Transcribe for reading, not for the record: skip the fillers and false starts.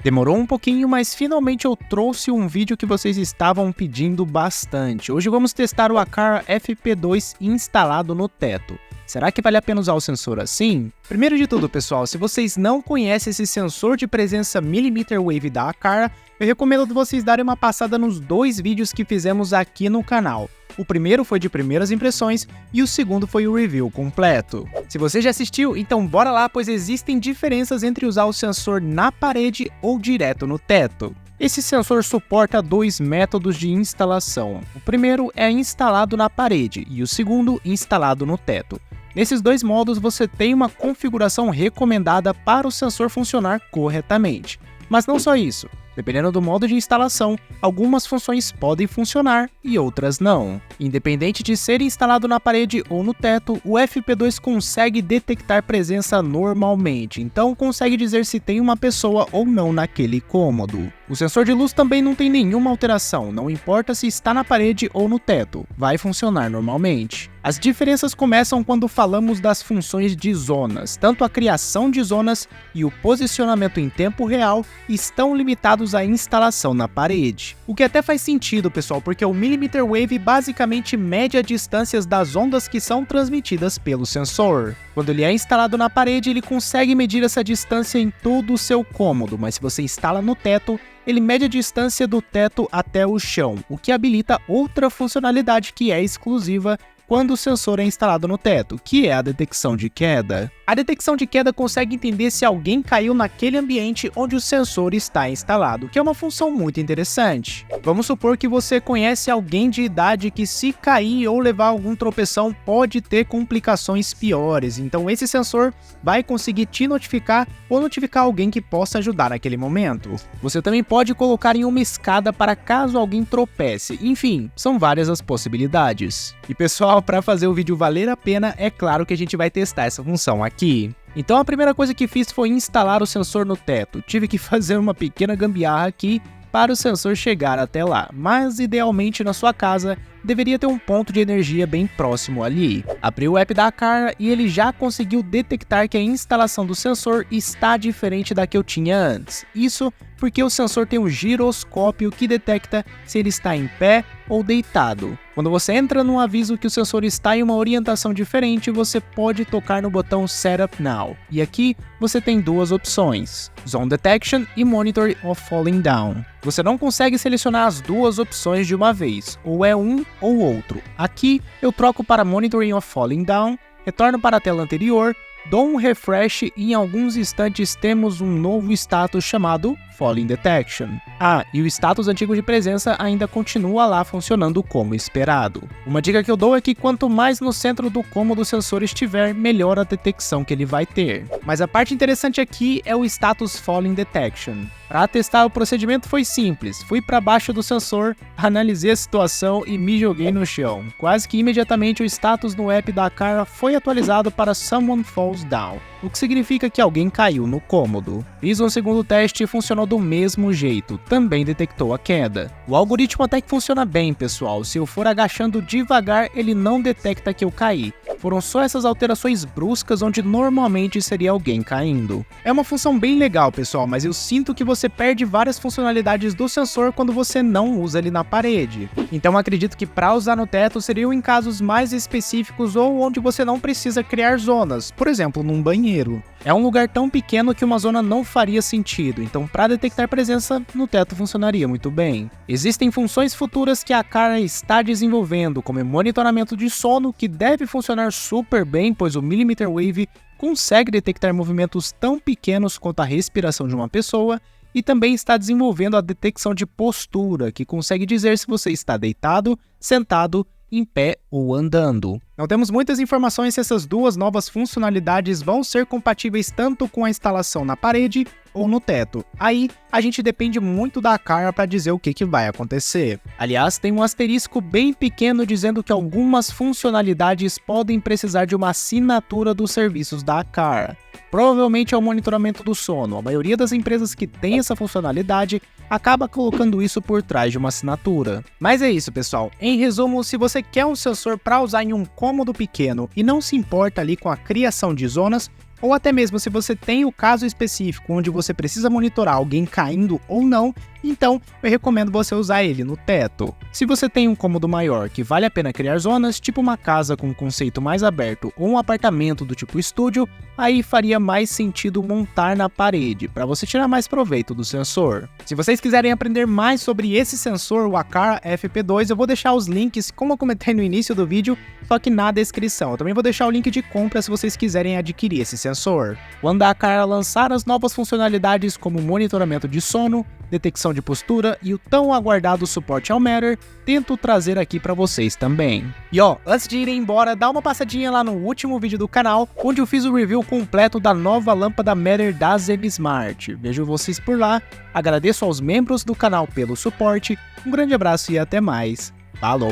Demorou um pouquinho, mas finalmente eu trouxe um vídeo que vocês estavam pedindo bastante. Hoje vamos testar o Aqara FP2 instalado no teto. Será que vale a pena usar o sensor assim? Primeiro de tudo, pessoal, se vocês não conhecem esse sensor de presença Millimeter Wave da Aqara, eu recomendo vocês darem uma passada nos dois vídeos que fizemos aqui no canal. O primeiro foi de primeiras impressões e o segundo foi o review completo. Se você já assistiu, então bora lá, pois existem diferenças entre usar o sensor na parede ou direto no teto. Esse sensor suporta dois métodos de instalação. O primeiro é instalado na parede e o segundo instalado no teto. Nesses dois modos você tem uma configuração recomendada para o sensor funcionar corretamente. Mas não só isso. Dependendo do modo de instalação, algumas funções podem funcionar e outras não. Independente de ser instalado na parede ou no teto, o FP2 consegue detectar presença normalmente, então consegue dizer se tem uma pessoa ou não naquele cômodo. O sensor de luz também não tem nenhuma alteração, não importa se está na parede ou no teto, vai funcionar normalmente. As diferenças começam quando falamos das funções de zonas. Tanto a criação de zonas e o posicionamento em tempo real estão limitados à instalação na parede. O que até faz sentido, pessoal, porque o Millimeter Wave basicamente mede as distâncias das ondas que são transmitidas pelo sensor. Quando ele é instalado na parede, ele consegue medir essa distância em todo o seu cômodo, mas se você instala no teto, ele mede a distância do teto até o chão, o que habilita outra funcionalidade que é exclusiva quando o sensor é instalado no teto, que é a detecção de queda. A detecção de queda consegue entender se alguém caiu naquele ambiente onde o sensor está instalado, que é uma função muito interessante. Vamos supor que você conhece alguém de idade que, se cair ou levar algum tropeção, pode ter complicações piores, então esse sensor vai conseguir te notificar ou notificar alguém que possa ajudar naquele momento. Você também pode colocar em uma escada para caso alguém tropece, enfim, são várias as possibilidades. E pessoal, para fazer o vídeo valer a pena, é claro que a gente vai testar essa função aqui. Então a primeira coisa que fiz foi instalar o sensor no teto. Tive que fazer uma pequena gambiarra aqui para o sensor chegar até lá, mas idealmente na sua casa deveria ter um ponto de energia bem próximo ali. Abri o app da Aqara e ele já conseguiu detectar que a instalação do sensor está diferente da que eu tinha antes. Isso porque o sensor tem um giroscópio que detecta se ele está em pé ou deitado. Quando você entra num aviso que o sensor está em uma orientação diferente, você pode tocar no botão Setup Now. E aqui você tem duas opções, Zone Detection e Monitoring of Falling Down. Você não consegue selecionar as duas opções de uma vez, ou é um ou outro. Aqui eu troco para Monitoring of Falling Down, retorno para a tela anterior, dou um refresh e em alguns instantes temos um novo status chamado Falling Detection. Ah, e o status antigo de presença ainda continua lá funcionando como esperado. Uma dica que eu dou é que quanto mais no centro do cômodo o sensor estiver, melhor a detecção que ele vai ter. Mas a parte interessante aqui é o status Falling Detection. Para testar o procedimento foi simples, fui para baixo do sensor, analisei a situação e me joguei no chão. Quase que imediatamente o status no app da Aqara foi atualizado para Someone Falls Down, o que significa que alguém caiu no cômodo. Fiz um segundo teste e funcionou do mesmo jeito, também detectou a queda. O algoritmo até que funciona bem, pessoal, se eu for agachando devagar ele não detecta que eu caí. Foram só essas alterações bruscas onde normalmente seria alguém caindo. É uma função bem legal, pessoal, mas eu sinto que você perde várias funcionalidades do sensor quando você não usa ele na parede. Então acredito que para usar no teto seriam em casos mais específicos ou onde você não precisa criar zonas, por exemplo, num banheiro. É um lugar tão pequeno que uma zona não faria sentido, então para detectar presença, no teto funcionaria muito bem. Existem funções futuras que a Aqara está desenvolvendo, como o monitoramento de sono, que deve funcionar super bem, pois o Millimeter Wave consegue detectar movimentos tão pequenos quanto a respiração de uma pessoa, e também está desenvolvendo a detecção de postura, que consegue dizer se você está deitado, sentado, em pé ou andando. Não temos muitas informações se essas duas novas funcionalidades vão ser compatíveis tanto com a instalação na parede ou no teto. Aí a gente depende muito da Aqara para dizer o que vai acontecer. Aliás, tem um asterisco bem pequeno dizendo que algumas funcionalidades podem precisar de uma assinatura dos serviços da Aqara. Provavelmente é o monitoramento do sono. A maioria das empresas que tem essa funcionalidade acaba colocando isso por trás de uma assinatura. Mas é isso, pessoal. Em resumo, se você quer um sensor para usar em um cômodo pequeno e não se importa ali com a criação de zonas, ou até mesmo se você tem o caso específico onde você precisa monitorar alguém caindo ou não, então eu recomendo você usar ele no teto. Se você tem um cômodo maior que vale a pena criar zonas, tipo uma casa com um conceito mais aberto ou um apartamento do tipo estúdio, aí faria mais sentido montar na parede, para você tirar mais proveito do sensor. Se vocês quiserem aprender mais sobre esse sensor, o Aqara FP2, eu vou deixar os links, como eu comentei no início do vídeo, só que na descrição. Eu também vou deixar o link de compra se vocês quiserem adquirir esse sensor. Quando a Aqara lançar as novas funcionalidades como monitoramento de sono, detecção de postura e o tão aguardado suporte ao Matter, tento trazer aqui para vocês também. E ó, antes de ir embora, dá uma passadinha lá no último vídeo do canal, onde eu fiz o review completo da nova lâmpada Matter da ZenSmart. Vejo vocês por lá, agradeço aos membros do canal pelo suporte, um grande abraço e até mais. Falou!